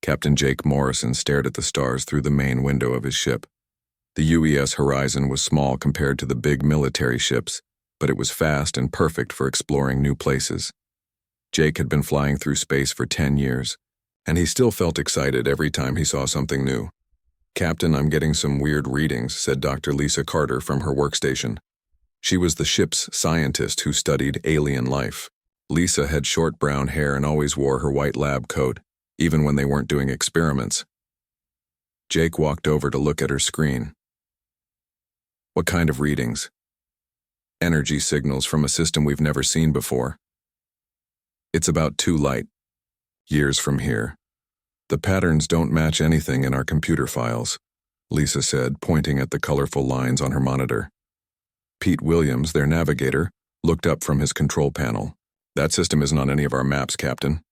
Captain Jake Morrison stared at the stars through the main window of his ship. The UES Horizon was small compared to the big military ships, but it was fast and perfect for exploring new places. Jake had been flying through space for 10 years, and he still felt excited every time he saw something new. "Captain, I'm getting some weird readings," said Dr. Lisa Carter from her workstation. She was the ship's scientist who studied alien life. Lisa had short brown hair and always wore her white lab coat, even when they weren't doing experiments. Jake walked over to look at her screen. "What kind of readings?" "Energy signals from a system we've never seen before. It's about 2 light years from here. The patterns don't match anything in our computer files," Lisa said, pointing at the colorful lines on her monitor. Pete Williams, their navigator, looked up from his control panel. "That system isn't on any of our maps, Captain.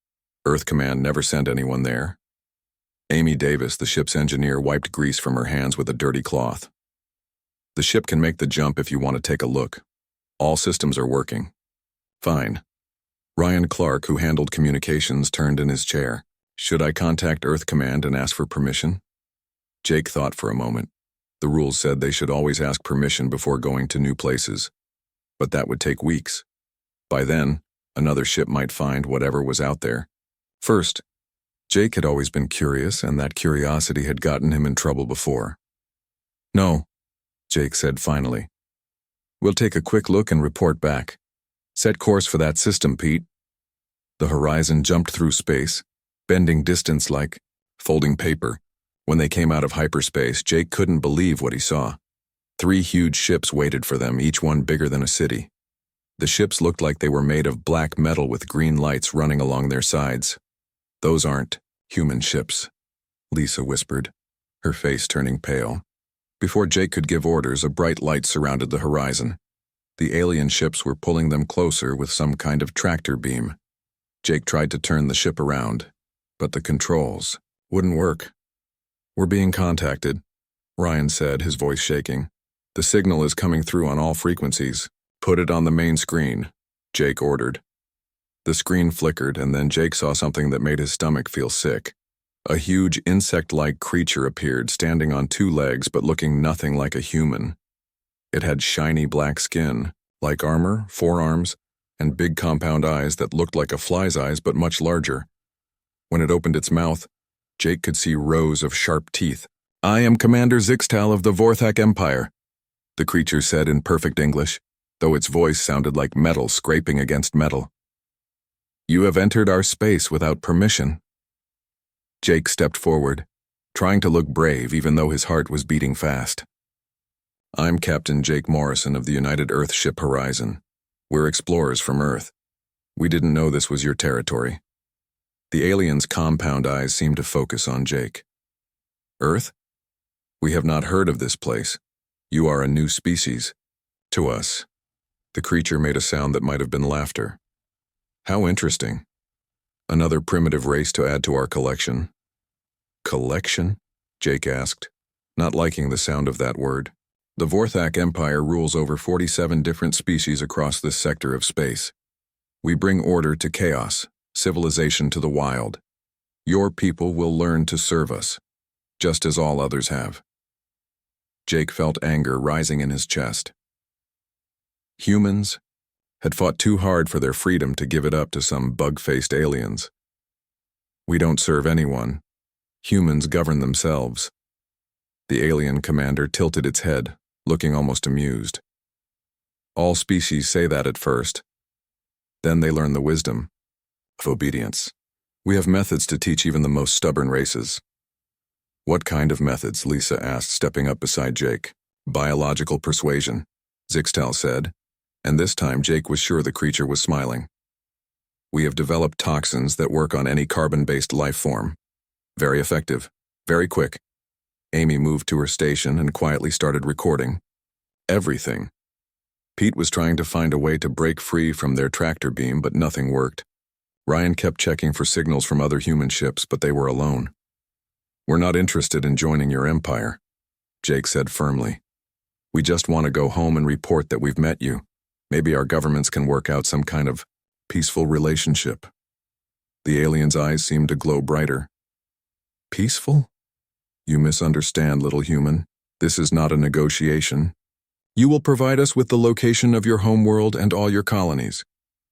Earth Command never sent anyone there." Amy Davis, the ship's engineer, wiped grease from her hands with a dirty cloth. "The ship can make the jump if you want to take a look. All systems are working." "Fine." Ryan Clark, who handled communications, turned in his chair. "Should I contact Earth Command and ask for permission?" Jake thought for a moment. The rules said they should always ask permission before going to new places. But that would take weeks. By then, another ship might find whatever was out there. First, Jake had always been curious, and that curiosity had gotten him in trouble before. "No," Jake said finally. "We'll take a quick look and report back. Set course for that system, Pete." The Horizon jumped through space, bending distance like folding paper. When they came out of hyperspace, Jake couldn't believe what he saw. 3 huge ships waited for them, each one bigger than a city. The ships looked like they were made of black metal with green lights running along their sides. "Those aren't human ships," Lisa whispered, her face turning pale. Before Jake could give orders, a bright light surrounded the Horizon. The alien ships were pulling them closer with some kind of tractor beam. Jake tried to turn the ship around, but the controls wouldn't work. "We're being contacted," Ryan said, his voice shaking. "The signal is coming through on all frequencies. Put it on the main screen," Jake ordered. The screen flickered, and then Jake saw something that made his stomach feel sick. A huge insect-like creature appeared, standing on 2 legs but looking nothing like a human. It had shiny black skin, like armor, 4 arms, and big compound eyes that looked like a fly's eyes but much larger. When it opened its mouth, Jake could see rows of sharp teeth. "I am Commander Zixtal of the Vorthak Empire," the creature said in perfect English, though its voice sounded like metal scraping against metal. "You have entered our space without permission." Jake stepped forward, trying to look brave even though his heart was beating fast. "I'm Captain Jake Morrison of the United Earth ship Horizon. We're explorers from Earth. We didn't know this was your territory." The alien's compound eyes seemed to focus on Jake. "Earth? We have not heard of this place. You are a new species. To us." The creature made a sound that might have been laughter. "How interesting. Another primitive race to add to our collection." "Collection?" Jake asked, not liking the sound of that word. "The Vorthak Empire rules over 47 different species across this sector of space. We bring order to chaos, civilization to the wild. Your people will learn to serve us, just as all others have." Jake felt anger rising in his chest. Humans had fought too hard for their freedom to give it up to some bug-faced aliens. "We don't serve anyone. Humans govern themselves." The alien commander tilted its head, looking almost amused. "All species say that at first. Then they learn the wisdom of obedience. We have methods to teach even the most stubborn races." "What kind of methods?" Lisa asked, stepping up beside Jake. "Biological persuasion," Zixtal said, and this time Jake was sure the creature was smiling. "We have developed toxins that work on any carbon-based life form. Very effective, very quick." Amy moved to her station and quietly started recording everything. Pete was trying to find a way to break free from their tractor beam, but nothing worked. Ryan kept checking for signals from other human ships, but they were alone. "We're not interested in joining your empire," Jake said firmly. "We just want to go home and report that we've met you. Maybe our governments can work out some kind of peaceful relationship." The alien's eyes seemed to glow brighter. Peaceful? You misunderstand, little human. This is not a negotiation. You will provide us with the location of your homeworld and all your colonies.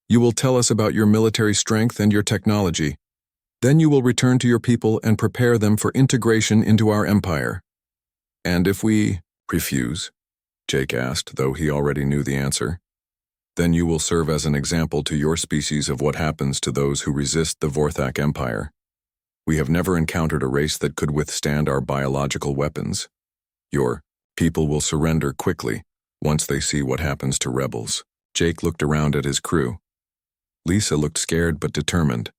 You will tell us about your military strength and your technology. Then you will return to your people and prepare them for integration into our empire. And if we refuse, Jake asked, though he already knew the answer, then you will serve as an example to your species of what happens to those who resist the Vorthak Empire. We have never encountered a race that could withstand our biological weapons. Your people will surrender quickly once they see what happens to rebels. Jake looked around at his crew. Lisa looked scared but determined.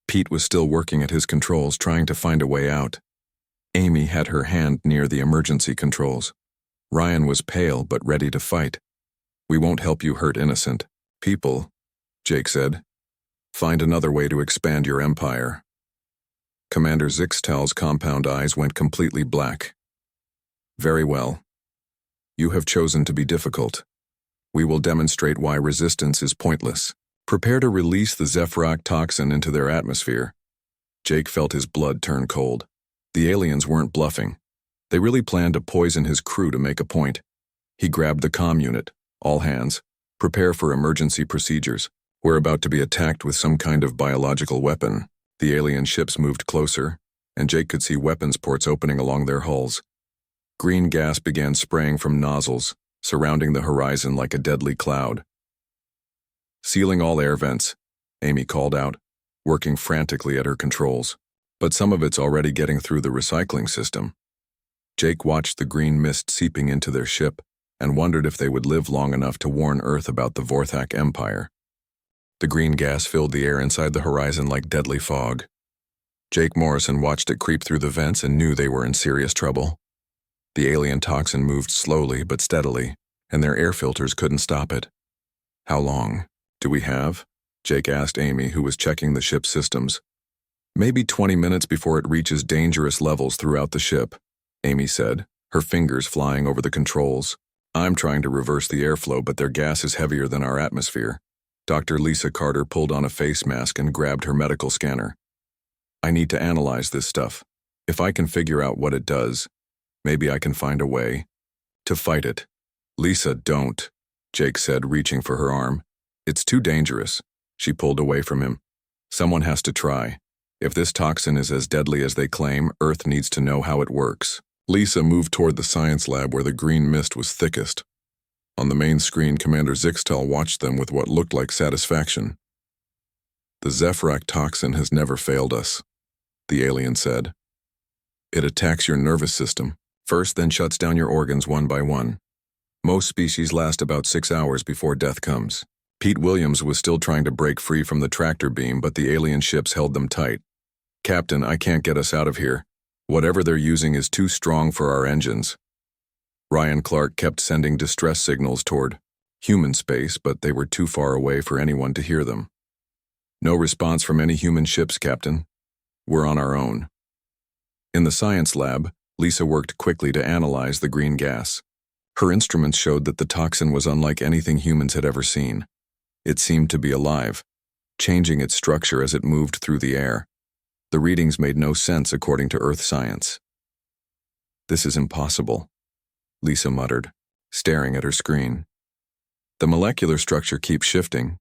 Pete was still working at his controls, trying to find a way out. Amy had her hand near the emergency controls. Ryan was pale but ready to fight. We won't help you hurt innocent people, Jake said. Find another way to expand your empire. Commander Zixtal's compound eyes went completely black. Very well. You have chosen to be difficult. We will demonstrate why resistance is pointless. Prepare to release the Zephyroc toxin into their atmosphere. Jake felt his blood turn cold. The aliens weren't bluffing. They really planned to poison his crew to make a point. He grabbed the comm unit. All hands, prepare for emergency procedures. We're about to be attacked with some kind of biological weapon. The alien ships moved closer, and Jake could see weapons ports opening along their hulls. Green gas began spraying from nozzles, surrounding the horizon like a deadly cloud. Sealing all air vents, Amy called out, working frantically at her controls. But some of it's already getting through the recycling system. Jake watched the green mist seeping into their ship and wondered if they would live long enough to warn Earth about the Vorthak Empire. The green gas filled the air inside the horizon like deadly fog. Jake Morrison watched it creep through the vents and knew they were in serious trouble. The alien toxin moved slowly but steadily, and their air filters couldn't stop it. How long do we have? Jake asked Amy, who was checking the ship's systems. Maybe 20 minutes before it reaches dangerous levels throughout the ship, Amy said, her fingers flying over the controls. I'm trying to reverse the airflow, but their gas is heavier than our atmosphere. Dr. Lisa Carter pulled on a face mask and grabbed her medical scanner. I need to analyze this stuff. If I can figure out what it does, maybe I can find a way to fight it. Lisa, don't, Jake said, reaching for her arm. It's too dangerous. She pulled away from him. Someone has to try. If this toxin is as deadly as they claim, Earth needs to know how it works. Lisa moved toward the science lab where the green mist was thickest. On the main screen, Commander Zixtal watched them with what looked like satisfaction. The Zephyroc toxin has never failed us, the alien said. It attacks your nervous system, first, then shuts down your organs one by one. Most species last about 6 hours before death comes. Pete Williams was still trying to break free from the tractor beam, but the alien ships held them tight. Captain, I can't get us out of here. Whatever they're using is too strong for our engines. Ryan Clark kept sending distress signals toward human space, but they were too far away for anyone to hear them. No response from any human ships, Captain. We're on our own. In the science lab, Lisa worked quickly to analyze the green gas. Her instruments showed that the toxin was unlike anything humans had ever seen. It seemed to be alive, changing its structure as it moved through the air. The readings made no sense according to Earth science. This is impossible, Lisa muttered, staring at her screen. The molecular structure keeps shifting.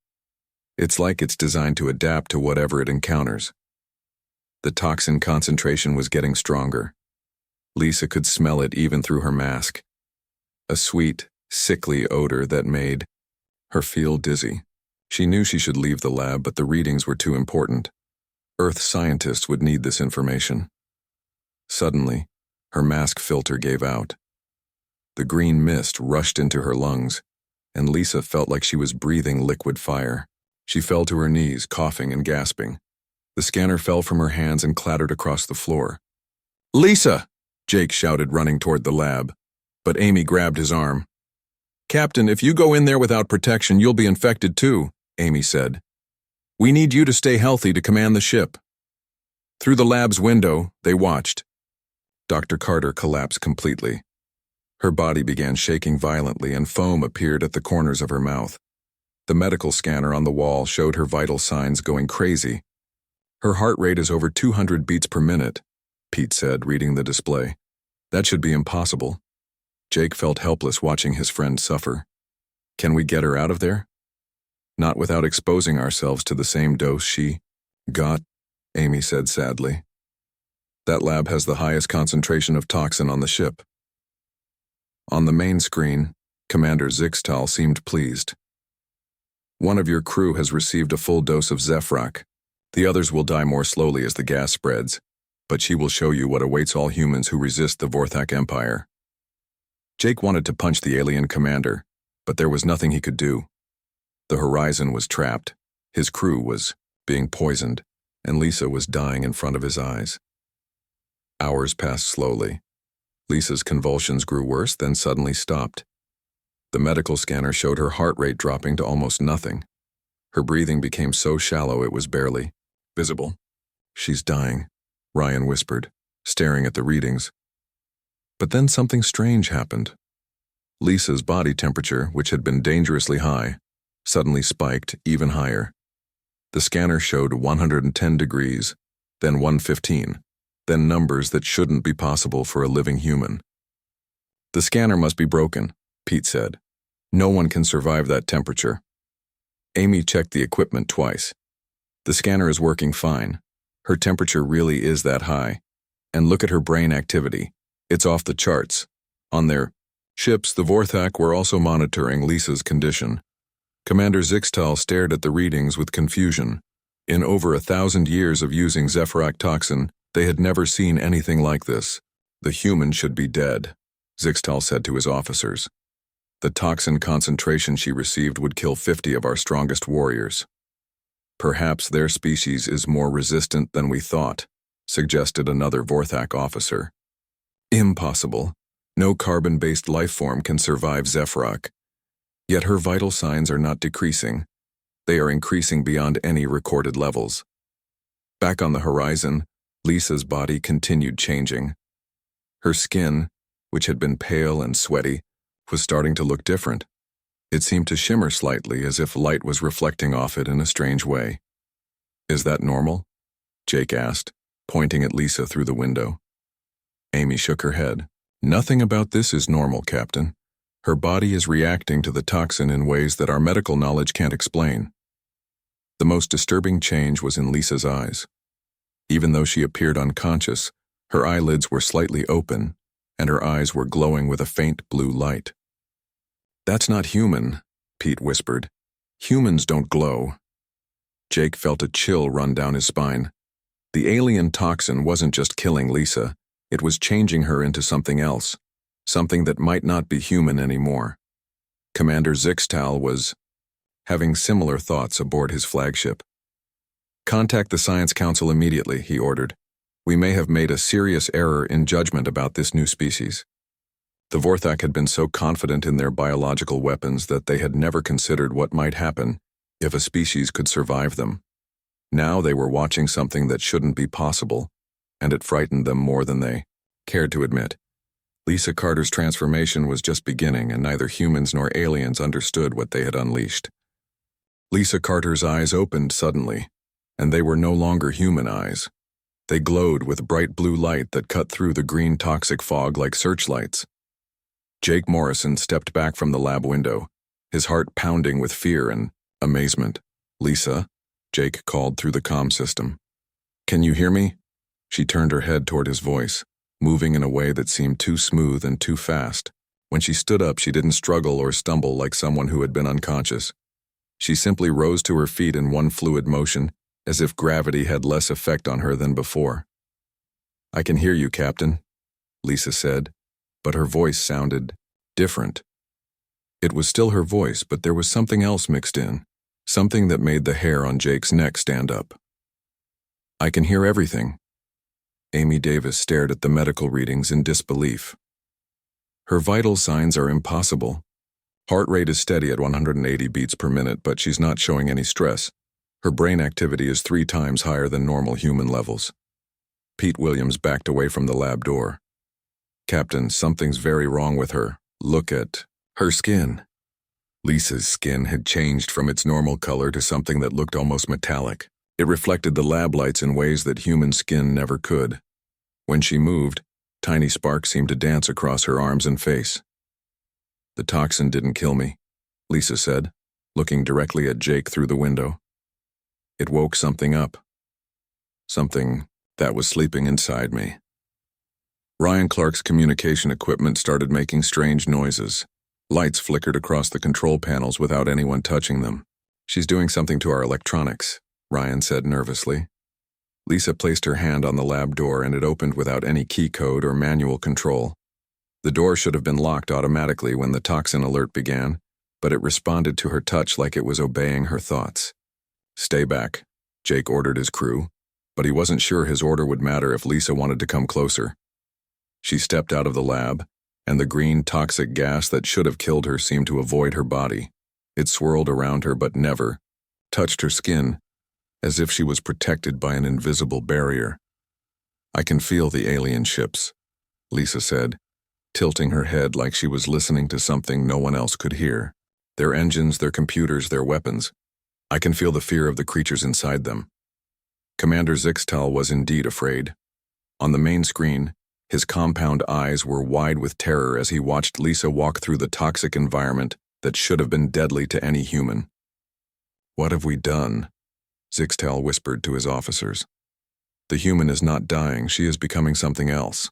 It's like it's designed to adapt to whatever it encounters. The toxin concentration was getting stronger. Lisa could smell it even through her mask. A sweet, sickly odor that made her feel dizzy. She knew she should leave the lab, but the readings were too important. Earth scientists would need this information. Suddenly, her mask filter gave out. The green mist rushed into her lungs, and Lisa felt like she was breathing liquid fire. She fell to her knees, coughing and gasping. The scanner fell from her hands and clattered across the floor. Lisa! Jake shouted, running toward the lab, but Amy grabbed his arm. Captain, if you go in there without protection, you'll be infected too, Amy said. We need you to stay healthy to command the ship. Through the lab's window, they watched. Dr. Carter collapsed completely. Her body began shaking violently and foam appeared at the corners of her mouth. The medical scanner on the wall showed her vital signs going crazy. Her heart rate is over 200 beats per minute. Pete said, reading the display. That should be impossible. Jake felt helpless watching his friend suffer. Can we get her out of there? Not without exposing ourselves to the same dose she got, Amy said sadly. That lab has the highest concentration of toxin on the ship. On the main screen, Commander Zixtal seemed pleased. One of your crew has received a full dose of Zefrak. The others will die more slowly as the gas spreads, but she will show you what awaits all humans who resist the Vorthak Empire. Jake wanted to punch the alien commander, but there was nothing he could do. The Horizon was trapped, his crew was being poisoned, and Lisa was dying in front of his eyes. Hours passed slowly. Lisa's convulsions grew worse, then suddenly stopped. The medical scanner showed her heart rate dropping to almost nothing. Her breathing became so shallow it was barely visible. She's dying, Ryan whispered, staring at the readings. But then something strange happened. Lisa's body temperature, which had been dangerously high, suddenly spiked even higher. The scanner showed 110 degrees, then 115, then numbers that shouldn't be possible for a living human. The scanner must be broken, Pete said. No one can survive that temperature. Amy checked the equipment twice. The scanner is working fine. Her temperature really is that high. And look at her brain activity. It's off the charts. On their ships, the Vorthak were also monitoring Lisa's condition. Commander Zixtal stared at the readings with confusion. In over 1,000 years of using Zefrak toxin, they had never seen anything like this. The human should be dead, Zixtal said to his officers. The toxin concentration she received would kill 50 of our strongest warriors. Perhaps their species is more resistant than we thought, suggested another Vorthak officer. Impossible. No carbon-based life form can survive Zefrak. Yet her vital signs are not decreasing. They are increasing beyond any recorded levels. Back on the horizon, Lisa's body continued changing. Her skin, which had been pale and sweaty, was starting to look different. It seemed to shimmer slightly as if light was reflecting off it in a strange way. Is that normal? Jake asked, pointing at Lisa through the window. Amy shook her head. Nothing about this is normal, Captain. Her body is reacting to the toxin in ways that our medical knowledge can't explain. The most disturbing change was in Lisa's eyes. Even though she appeared unconscious, her eyelids were slightly open, and her eyes were glowing with a faint blue light. That's not human, Pete whispered. Humans don't glow. Jake felt a chill run down his spine. The alien toxin wasn't just killing Lisa, it was changing her into something else, something that might not be human anymore. Commander Zixtal was having similar thoughts aboard his flagship. Contact the Science Council immediately, he ordered. We may have made a serious error in judgment about this new species. The Vorthak had been so confident in their biological weapons that they had never considered what might happen if a species could survive them. Now they were watching something that shouldn't be possible, and it frightened them more than they cared to admit. Lisa Carter's transformation was just beginning, and neither humans nor aliens understood what they had unleashed. Lisa Carter's eyes opened suddenly, and they were no longer human eyes. They glowed with bright blue light that cut through the green toxic fog like searchlights. Jake Morrison stepped back from the lab window, his heart pounding with fear and amazement. Lisa, Jake called through the comm system. Can you hear me? She turned her head toward his voice, moving in a way that seemed too smooth and too fast. When she stood up, she didn't struggle or stumble like someone who had been unconscious. She simply rose to her feet in one fluid motion, as if gravity had less effect on her than before. I can hear you, Captain, Lisa said, but her voice sounded different. It was still her voice, but there was something else mixed in, something that made the hair on Jake's neck stand up. I can hear everything. Amy Davis stared at the medical readings in disbelief. Her vital signs are impossible. Heart rate is steady at 180 beats per minute, but she's not showing any stress. Her brain activity is 3 times higher than normal human levels. Pete Williams backed away from the lab door. Captain, something's very wrong with her. Look at her skin. Lisa's skin had changed from its normal color to something that looked almost metallic. It reflected the lab lights in ways that human skin never could. When she moved, tiny sparks seemed to dance across her arms and face. "The toxin didn't kill me," Lisa said, looking directly at Jake through the window. "It woke something up. Something that was sleeping inside me." Ryan Clark's communication equipment started making strange noises. Lights flickered across the control panels without anyone touching them. "She's doing something to our electronics," Ryan said nervously. Lisa placed her hand on the lab door and it opened without any key code or manual control. The door should have been locked automatically when the toxin alert began, but it responded to her touch like it was obeying her thoughts. "Stay back," Jake ordered his crew, but he wasn't sure his order would matter if Lisa wanted to come closer. She stepped out of the lab, and the green toxic gas that should have killed her seemed to avoid her body. It swirled around her but never touched her skin, as if she was protected by an invisible barrier. "I can feel the alien ships," Lisa said, tilting her head like she was listening to something no one else could hear. "Their engines, their computers, their weapons. I can feel the fear of the creatures inside them." Commander Zixtal was indeed afraid. On the main screen, his compound eyes were wide with terror as he watched Lisa walk through the toxic environment that should have been deadly to any human. "What have we done?" Zixtal whispered to his officers. "The human is not dying, she is becoming something else."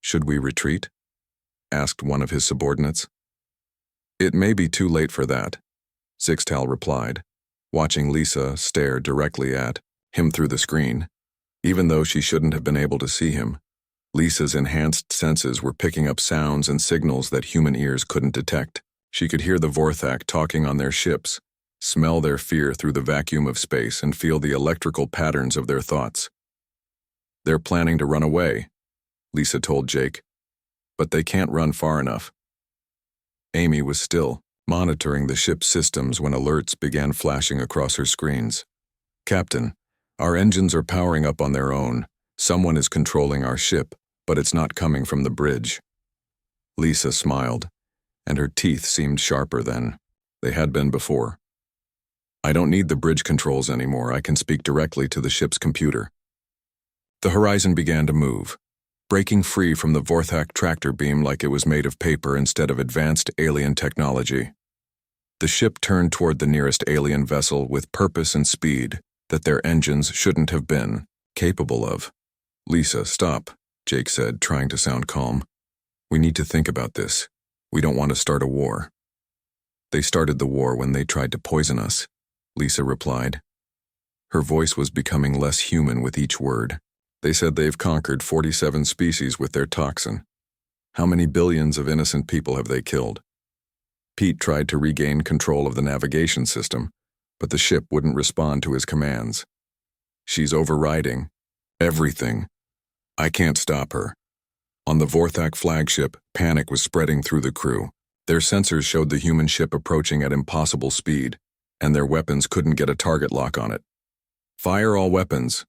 "Should we retreat?" asked one of his subordinates. "It may be too late for that," Zixtal replied, watching Lisa stare directly at him through the screen. Even though she shouldn't have been able to see him, Lisa's enhanced senses were picking up sounds and signals that human ears couldn't detect. She could hear the Vorthak talking on their ships, smell their fear through the vacuum of space, and feel the electrical patterns of their thoughts. "They're planning to run away," Lisa told Jake, "but they can't run far enough." Amy was still monitoring the ship's systems when alerts began flashing across her screens. "Captain, our engines are powering up on their own. Someone is controlling our ship, but it's not coming from the bridge." Lisa smiled, and her teeth seemed sharper than they had been before. "I don't need the bridge controls anymore. I can speak directly to the ship's computer." The horizon began to move, breaking free from the Vorthak tractor beam like it was made of paper instead of advanced alien technology. The ship turned toward the nearest alien vessel with purpose and speed that their engines shouldn't have been capable of. "Lisa, stop," Jake said, trying to sound calm. "We need to think about this. We don't want to start a war." "They started the war when they tried to poison us," Lisa replied. Her voice was becoming less human with each word. "They said they've conquered 47 species with their toxin. How many billions of innocent people have they killed?" Pete tried to regain control of the navigation system, but the ship wouldn't respond to his commands. "She's overriding everything. I can't stop her." On the Vorthak flagship, panic was spreading through the crew. Their sensors showed the human ship approaching at impossible speed, and their weapons couldn't get a target lock on it. "Fire all weapons,"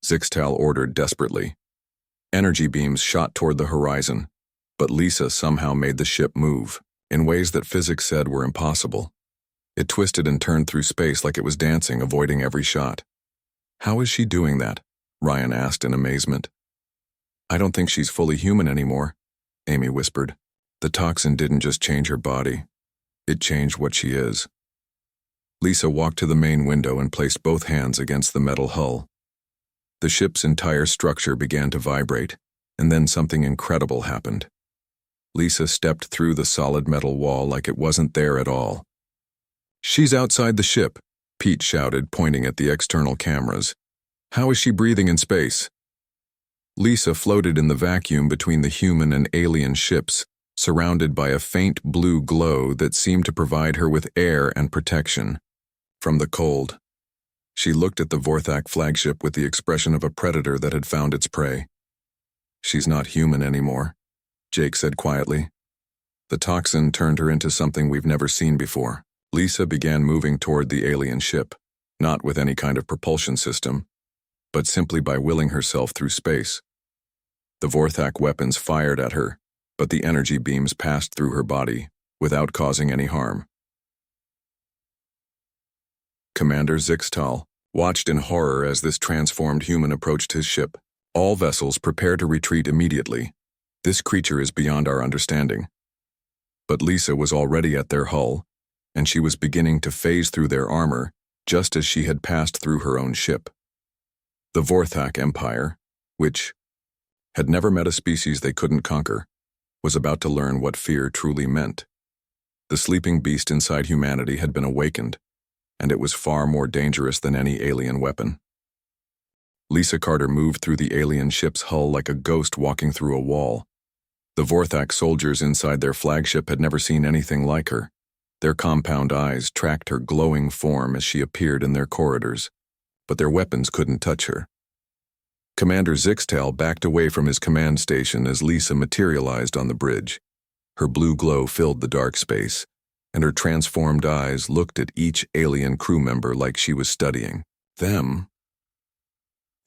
Zixtal ordered desperately. Energy beams shot toward the horizon, but Lisa somehow made the ship move in ways that physics said were impossible. It twisted and turned through space like it was dancing, avoiding every shot. "How is she doing that?" Ryan asked in amazement. "I don't think she's fully human anymore," Amy whispered. "The toxin didn't just change her body. It changed what she is." Lisa walked to the main window and placed both hands against the metal hull. The ship's entire structure began to vibrate, and then something incredible happened. Lisa stepped through the solid metal wall like it wasn't there at all. "She's outside the ship," Pete shouted, pointing at the external cameras. "How is she breathing in space?" Lisa floated in the vacuum between the human and alien ships, surrounded by a faint blue glow that seemed to provide her with air and protection from the cold. She looked at the Vorthak flagship with the expression of a predator that had found its prey. "She's not human anymore," Jake said quietly. "The toxin turned her into something we've never seen before." Lisa began moving toward the alien ship, not with any kind of propulsion system, but simply by willing herself through space. The Vorthak weapons fired at her, but the energy beams passed through her body without causing any harm. Commander Zixtal watched in horror as this transformed human approached his ship. All vessels prepare to retreat immediately. This creature is beyond our understanding. But Lisa was already at their hull, and she was beginning to phase through their armor, just as she had passed through her own ship. The Vorthak Empire, which had never met a species they couldn't conquer, was about to learn what fear truly meant. The sleeping beast inside humanity had been awakened, and it was far more dangerous than any alien weapon. Lisa Carter moved through the alien ship's hull like a ghost walking through a wall. The Vorthak soldiers inside their flagship had never seen anything like her. Their compound eyes tracked her glowing form as she appeared in their corridors, but their weapons couldn't touch her. Commander Zixtal backed away from his command station as Lisa materialized on the bridge. Her blue glow filled the dark space, and her transformed eyes looked at each alien crew member like she was studying them.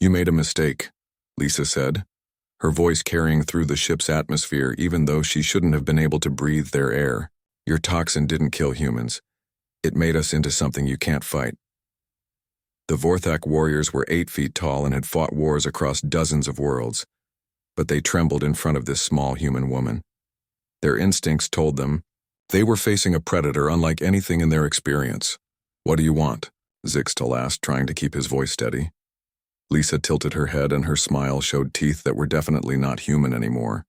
"You made a mistake," Lisa said, her voice carrying through the ship's atmosphere even though she shouldn't have been able to breathe their air. "Your toxin didn't kill humans. It made us into something you can't fight." The Vorthak warriors were 8 feet tall and had fought wars across dozens of worlds, but they trembled in front of this small human woman. Their instincts told them they were facing a predator unlike anything in their experience. "What do you want?" Zixtal asked, trying to keep his voice steady. Lisa tilted her head and her smile showed teeth that were definitely not human anymore.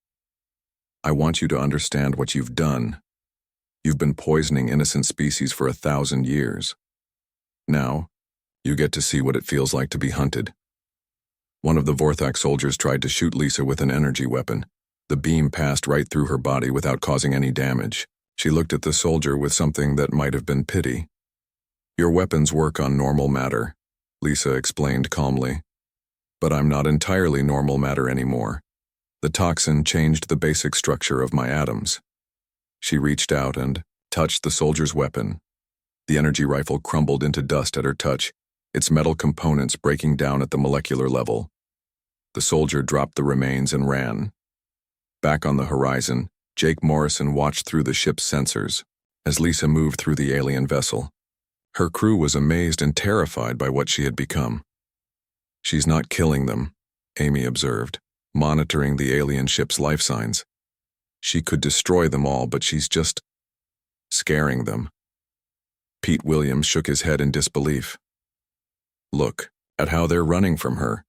"I want you to understand what you've done. You've been poisoning innocent species for 1,000 years. Now, you get to see what it feels like to be hunted." One of the Vorthak soldiers tried to shoot Lisa with an energy weapon. The beam passed right through her body without causing any damage. She looked at the soldier with something that might have been pity. "Your weapons work on normal matter," Lisa explained calmly. "But I'm not entirely normal matter anymore. The toxin changed the basic structure of my atoms." She reached out and touched the soldier's weapon. The energy rifle crumbled into dust at her touch, its metal components breaking down at the molecular level. The soldier dropped the remains and ran. Back on the horizon, Jake Morrison watched through the ship's sensors as Lisa moved through the alien vessel. Her crew was amazed and terrified by what she had become. "She's not killing them," Amy observed, monitoring the alien ship's life signs. "She could destroy them all, but she's just scaring them." Pete Williams shook his head in disbelief. "Look at how they're running from her.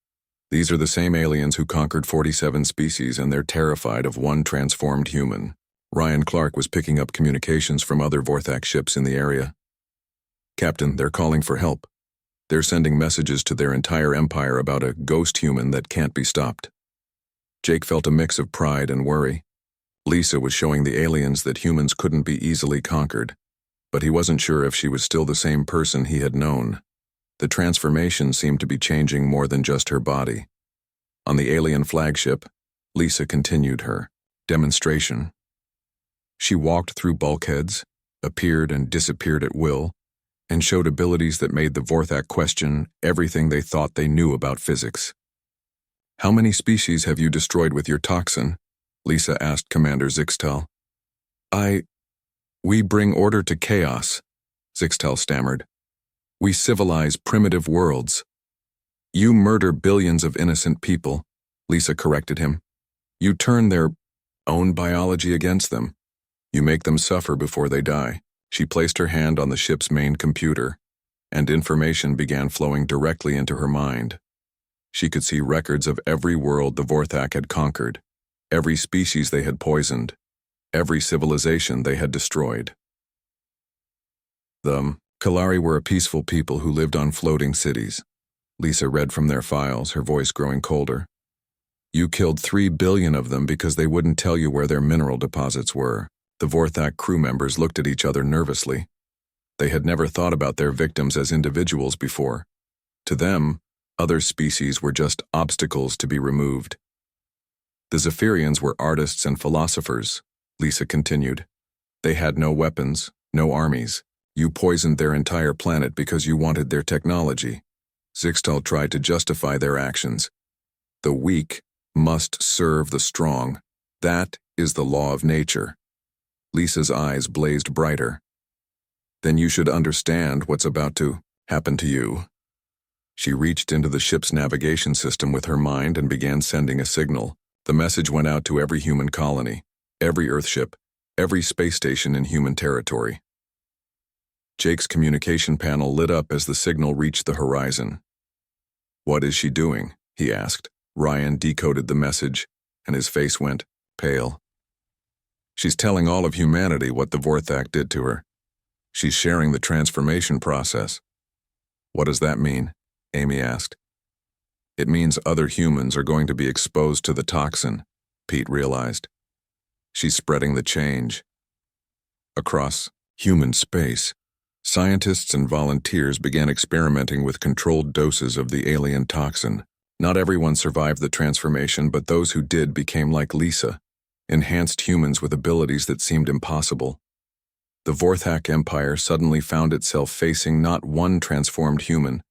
These are the same aliens who conquered 47 species, and they're terrified of one transformed human." Ryan Clark was picking up communications from other Vorthak ships in the area. "Captain, they're calling for help. They're sending messages to their entire empire about a ghost human that can't be stopped." Jake felt a mix of pride and worry. Lisa was showing the aliens that humans couldn't be easily conquered, but he wasn't sure if she was still the same person he had known. The transformation seemed to be changing more than just her body. On the alien flagship, Lisa continued her demonstration. She walked through bulkheads, appeared and disappeared at will, and showed abilities that made the Vorthak question everything they thought they knew about physics. "How many species have you destroyed with your toxin?" Lisa asked Commander Zixtal. We bring order to chaos," Zixtal stammered. "We civilize primitive worlds." "You murder billions of innocent people," Lisa corrected him. "You turn their own biology against them. You make them suffer before they die." She placed her hand on the ship's main computer, and information began flowing directly into her mind. She could see records of every world the Vorthak had conquered, every species they had poisoned, every civilization they had destroyed. The Kalari were a peaceful people who lived on floating cities. Lisa read from their files, her voice growing colder. "You killed 3 billion of them because they wouldn't tell you where their mineral deposits were." The Vorthak crew members looked at each other nervously. They had never thought about their victims as individuals before. To them, other species were just obstacles to be removed. "The Zephyrians were artists and philosophers," Lisa continued. "They had no weapons, no armies. You poisoned their entire planet because you wanted their technology." Zixtal tried to justify their actions. "The weak must serve the strong. That is the law of nature." Lisa's eyes blazed brighter. "Then you should understand what's about to happen to you." She reached into the ship's navigation system with her mind and began sending a signal. The message went out to every human colony, every Earthship, every space station in human territory. Jake's communication panel lit up as the signal reached the horizon. "What is she doing?" he asked. Ryan decoded the message, and his face went pale. "She's telling all of humanity what the Vorthak did to her. She's sharing the transformation process." "What does that mean?" Amy asked. "It means other humans are going to be exposed to the toxin," Pete realized. "She's spreading the change." Across human space, scientists and volunteers began experimenting with controlled doses of the alien toxin. Not everyone survived the transformation, but those who did became like Lisa, enhanced humans with abilities that seemed impossible. The Vorthak Empire suddenly found itself facing not one transformed human,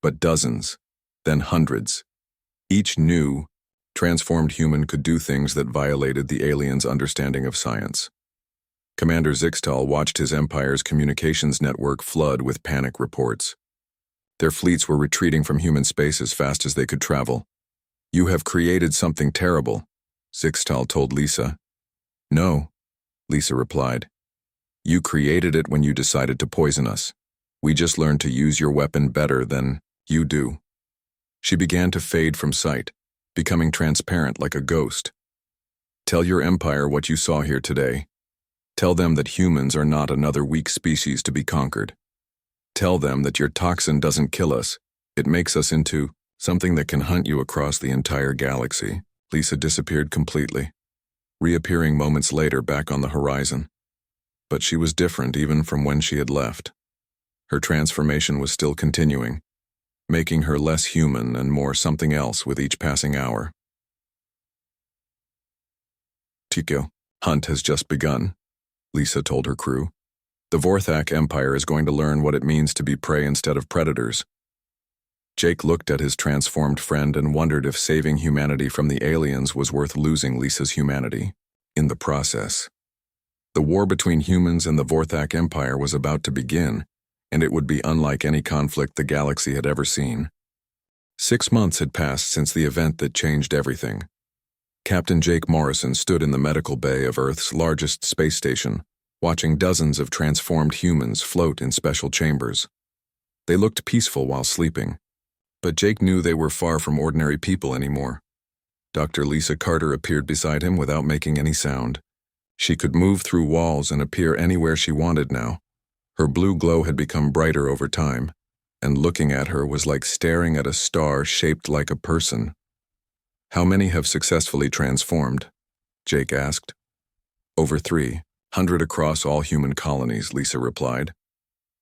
but dozens, then hundreds. Each new, transformed human could do things that violated the aliens' understanding of science. Commander Zixtal watched his empire's communications network flood with panic reports. Their fleets were retreating from human space as fast as they could travel. "You have created something terrible," Zixtal told Lisa. "No," Lisa replied. "You created it when you decided to poison us. We just learned to use your weapon better than you do." She began to fade from sight, becoming transparent like a ghost. "Tell your empire what you saw here today. Tell them that humans are not another weak species to be conquered. Tell them that your toxin doesn't kill us. It makes us into something that can hunt you across the entire galaxy." Lisa disappeared completely, reappearing moments later back on the horizon. But she was different even from when she had left. Her transformation was still continuing, making her less human and more something else with each passing hour. "Tico, hunt has just begun," Lisa told her crew. "The Vorthak Empire is going to learn what it means to be prey instead of predators." Jake looked at his transformed friend and wondered if saving humanity from the aliens was worth losing Lisa's humanity in the process. The war between humans and the Vorthak Empire was about to begin, and it would be unlike any conflict the galaxy had ever seen. 6 months had passed since the event that changed everything. Captain Jake Morrison stood in the medical bay of Earth's largest space station, watching dozens of transformed humans float in special chambers. They looked peaceful while sleeping, but Jake knew they were far from ordinary people anymore. Dr. Lisa Carter appeared beside him without making any sound. She could move through walls and appear anywhere she wanted now. Her blue glow had become brighter over time, and looking at her was like staring at a star shaped like a person. "How many have successfully transformed?" Jake asked. "Over 300 across all human colonies," Lisa replied.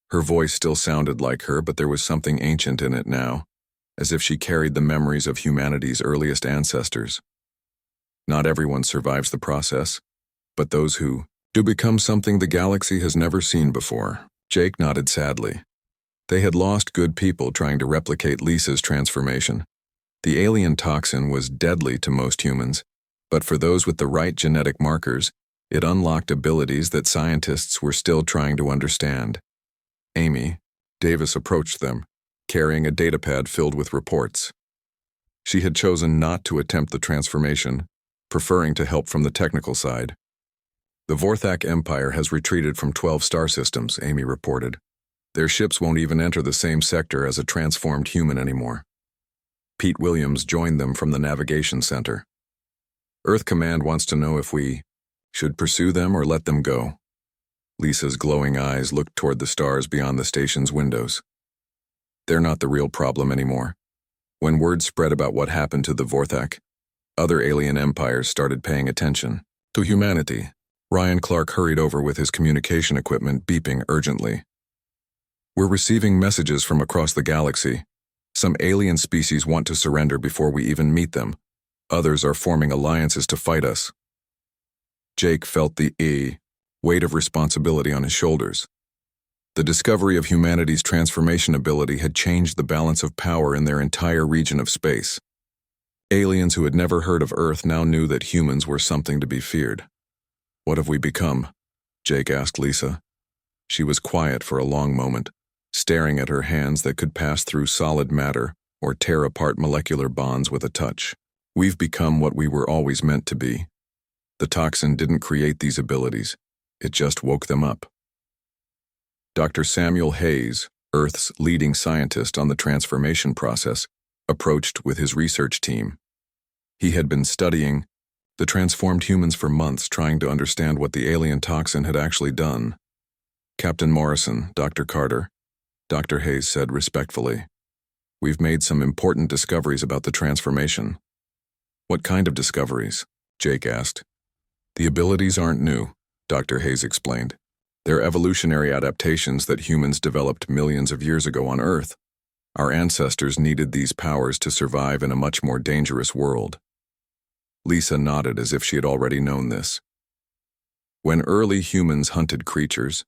Her voice still sounded like her, but there was something ancient in it now, as if she carried the memories of humanity's earliest ancestors. "Not everyone survives the process, but those who do become something the galaxy has never seen before." Jake nodded sadly. They had lost good people trying to replicate Lisa's transformation. The alien toxin was deadly to most humans, but for those with the right genetic markers, it unlocked abilities that scientists were still trying to understand. Amy Davis approached them, carrying a datapad filled with reports. She had chosen not to attempt the transformation, preferring to help from the technical side. "The Vorthak Empire has retreated from 12 star systems," Amy reported. "Their ships won't even enter the same sector as a transformed human anymore." Pete Williams joined them from the navigation center. "Earth Command wants to know if we should pursue them or let them go." Lisa's glowing eyes looked toward the stars beyond the station's windows. "They're not the real problem anymore." When word spread about what happened to the Vorthak, other alien empires started paying attention to humanity. Ryan Clark hurried over with his communication equipment beeping urgently. "We're receiving messages from across the galaxy. Some alien species want to surrender before we even meet them. Others are forming alliances to fight us." Jake felt the weight of responsibility on his shoulders. The discovery of humanity's transformation ability had changed the balance of power in their entire region of space. Aliens who had never heard of Earth now knew that humans were something to be feared. "What have we become?" Jake asked Lisa. She was quiet for a long moment, staring at her hands that could pass through solid matter or tear apart molecular bonds with a touch. We've become what we were always meant to be. The toxin didn't create these abilities, it just woke them up. Dr. Samuel Hayes, Earth's leading scientist on the transformation process, approached with his research team. He had been studying the transformed humans for months, trying to understand what the alien toxin had actually done. Captain Morrison, Dr. Carter, Dr. Hayes said respectfully, "We've made some important discoveries about the transformation." "What kind of discoveries?" Jake asked. "The abilities aren't new," Dr. Hayes explained. "They're evolutionary adaptations that humans developed millions of years ago on Earth. Our ancestors needed these powers to survive in a much more dangerous world." Lisa nodded as if she had already known this. When early humans hunted creatures,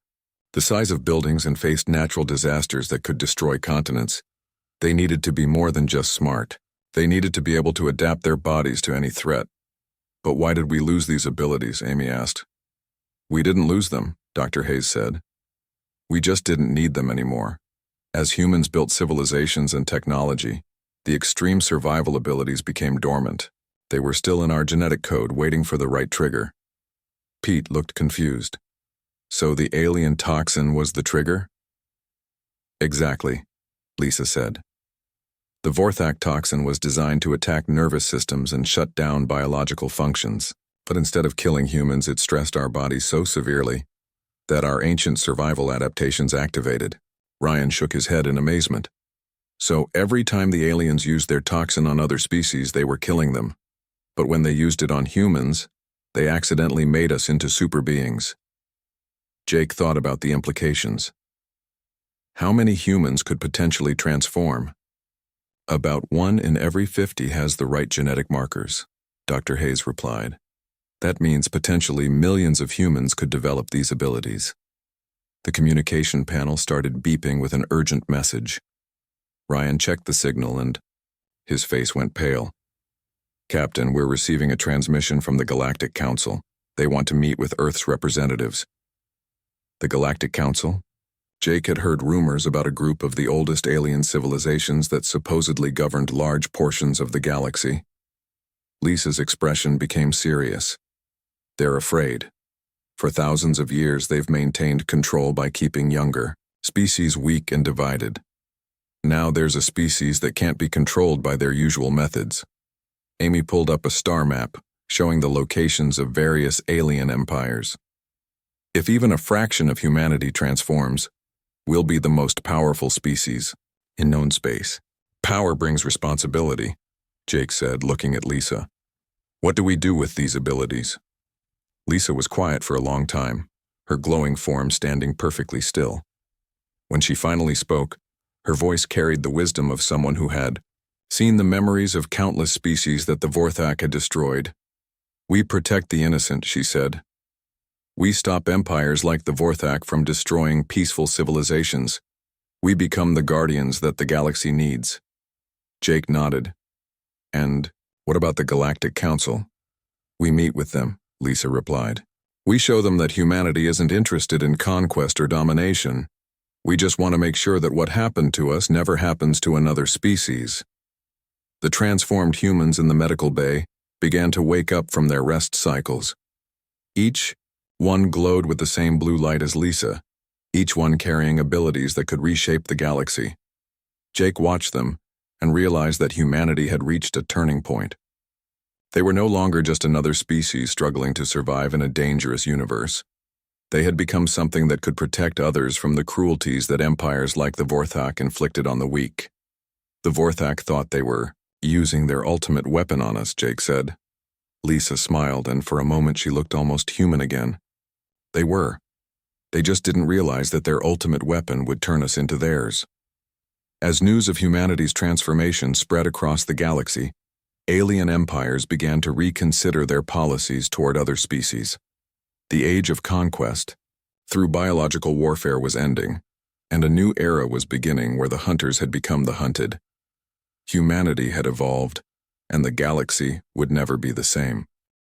the size of buildings and faced natural disasters that could destroy continents, they needed to be more than just smart. They needed to be able to adapt their bodies to any threat. "But why did we lose these abilities?" Amy asked. "We didn't lose them," Dr. Hayes said. "We just didn't need them anymore. As humans built civilizations and technology, the extreme survival abilities became dormant. They were still in our genetic code, waiting for the right trigger." Pete looked confused. "So the alien toxin was the trigger?" "Exactly," Lisa said. "The Vorthak toxin was designed to attack nervous systems and shut down biological functions, but instead of killing humans, it stressed our bodies so severely that our ancient survival adaptations activated." Ryan shook his head in amazement. "So every time the aliens used their toxin on other species, they were killing them. But when they used it on humans, they accidentally made us into super beings." Jake thought about the implications. How many humans could potentially transform? "About 1 in every 50 has the right genetic markers," Dr. Hayes replied. "That means potentially millions of humans could develop these abilities." The communication panel started beeping with an urgent message. Ryan checked the signal and his face went pale. "Captain, we're receiving a transmission from the Galactic Council. They want to meet with Earth's representatives." The Galactic Council? Jake had heard rumors about a group of the oldest alien civilizations that supposedly governed large portions of the galaxy. Lisa's expression became serious. "They're afraid. For thousands of years, they've maintained control by keeping younger species weak and divided. Now there's a species that can't be controlled by their usual methods." Amy pulled up a star map, showing the locations of various alien empires. "If even a fraction of humanity transforms, we'll be the most powerful species in known space." "Power brings responsibility," Jake said, looking at Lisa. "What do we do with these abilities?" Lisa was quiet for a long time, her glowing form standing perfectly still. When she finally spoke, her voice carried the wisdom of someone who had seen the memories of countless species that the Vorthak had destroyed. "We protect the innocent," she said. "We stop empires like the Vorthak from destroying peaceful civilizations. We become the guardians that the galaxy needs." Jake nodded. "And what about the Galactic Council?" "We meet with them," Lisa replied. "We show them that humanity isn't interested in conquest or domination. We just want to make sure that what happened to us never happens to another species." The transformed humans in the medical bay began to wake up from their rest cycles. Each one glowed with the same blue light as Lisa, each one carrying abilities that could reshape the galaxy. Jake watched them and realized that humanity had reached a turning point. They were no longer just another species struggling to survive in a dangerous universe. They had become something that could protect others from the cruelties that empires like the Vorthak inflicted on the weak. "The Vorthak thought they were using their ultimate weapon on us," Jake said. Lisa smiled, and for a moment she looked almost human again. "They were. They just didn't realize that their ultimate weapon would turn us into theirs." As news of humanity's transformation spread across the galaxy, alien empires began to reconsider their policies toward other species. The age of conquest, through biological warfare, was ending, and a new era was beginning where the hunters had become the hunted. Humanity had evolved, and the galaxy would never be the same.